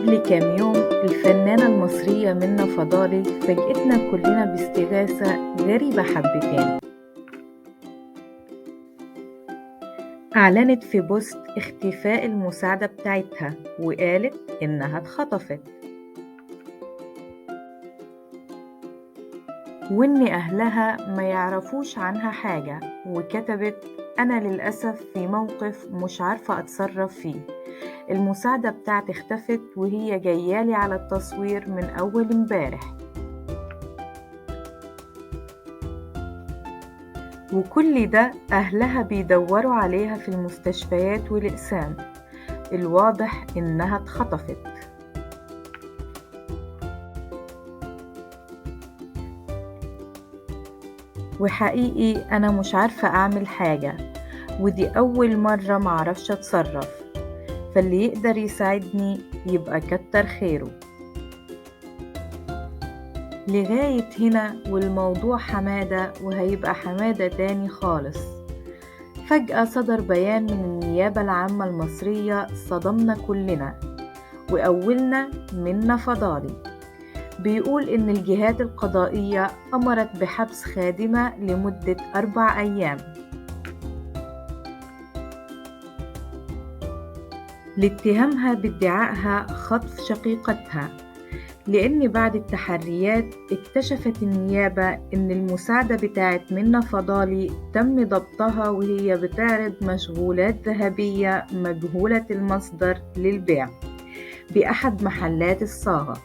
قبل كام يوم الفنانة المصرية منة فضالي فاجأتنا كلنا باستغاثة غريبة حبتين. أعلنت في بوست اختفاء المساعدة بتاعتها وقالت إنها اتخطفت وإن أهلها ما يعرفوش عنها حاجة، وكتبت: أنا للأسف في موقف مش عارفة أتصرف فيه. المساعدة بتاعتي اختفت وهي جايالي على التصوير من أول امبارح، وكل ده أهلها بيدوروا عليها في المستشفيات والأقسام. الواضح إنها اتخطفت. وحقيقي أنا مش عارفة أعمل حاجة، ودي أول مرة معرفش أتصرف، فاللي يقدر يساعدني يبقى كتر خيره. لغاية هنا والموضوع حمادة، وهيبقى حمادة تاني خالص. فجأة صدر بيان من النيابة العامة المصرية صدمنا كلنا، وأولنا منة فضالي. بيقول إن الجهات القضائية أمرت بحبس خادمة لمدة 4 أيام لاتهامها بادعائها خطف شقيقتها، لأن بعد التحريات اكتشفت النيابة إن المساعدة بتاعت منة فضالي تم ضبطها وهي بتعرض مشغولات ذهبية مجهولة المصدر للبيع بأحد محلات الصاغة.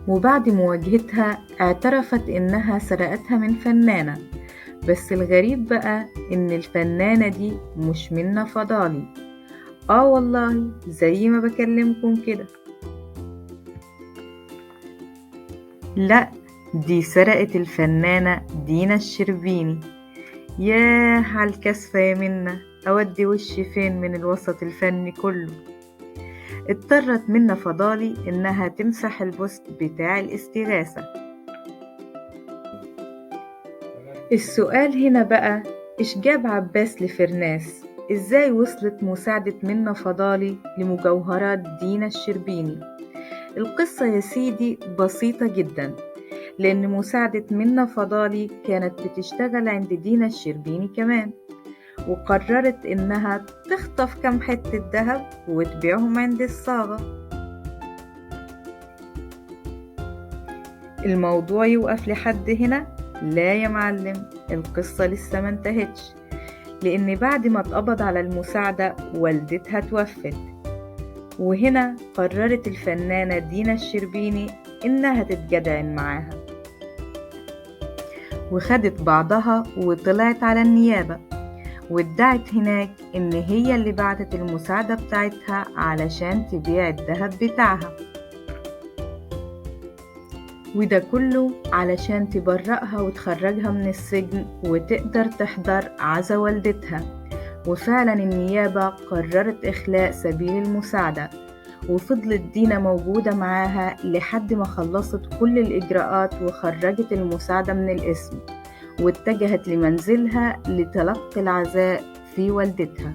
وبعد مواجهتها اعترفت إنها سرقتها من فنانة، بس الغريب بقى إن الفنانة دي مش منة فضالي. والله زي ما بكلمكم كده. لا، دي سرقت الفنانة دينا الشربيني. ياه على الكسفة يا منة، أودي وشي فين من الوسط الفني كله. اضطرت منة فضالي إنها تمسح البوست بتاع الاستغاثة. السؤال هنا بقى، إيش جاب عباس لفرناس؟ إزاي وصلت مساعدة منة فضالي لمجوهرات دينا الشربيني؟ القصة يا سيدي بسيطة جدا، لأن مساعدة منة فضالي كانت بتشتغل عند دينا الشربيني كمان، وقررت إنها تخطف كم حتة ذهب وتبيعهم عند الصاغة. الموضوع يوقف لحد هنا؟ لا يا معلم، القصة لسه ما انتهتش، لأن بعد ما اتقبض على المساعدة والدتها توفت، وهنا قررت الفنانة دينا الشربيني إنها تتجدعن معاها، وخدت بعضها وطلعت على النيابة، وادعت هناك إن هي اللي بعتت المساعدة بتاعتها علشان تبيع الذهب بتاعها، وده كله علشان تبرئها وتخرجها من السجن وتقدر تحضر عزا والدتها. وفعلا النيابة قررت إخلاء سبيل المساعدة، وفضلت دينا موجودة معاها لحد ما خلصت كل الإجراءات وخرجت المساعدة من القسم، واتجهت لمنزلها لتلقي العزاء في والدتها.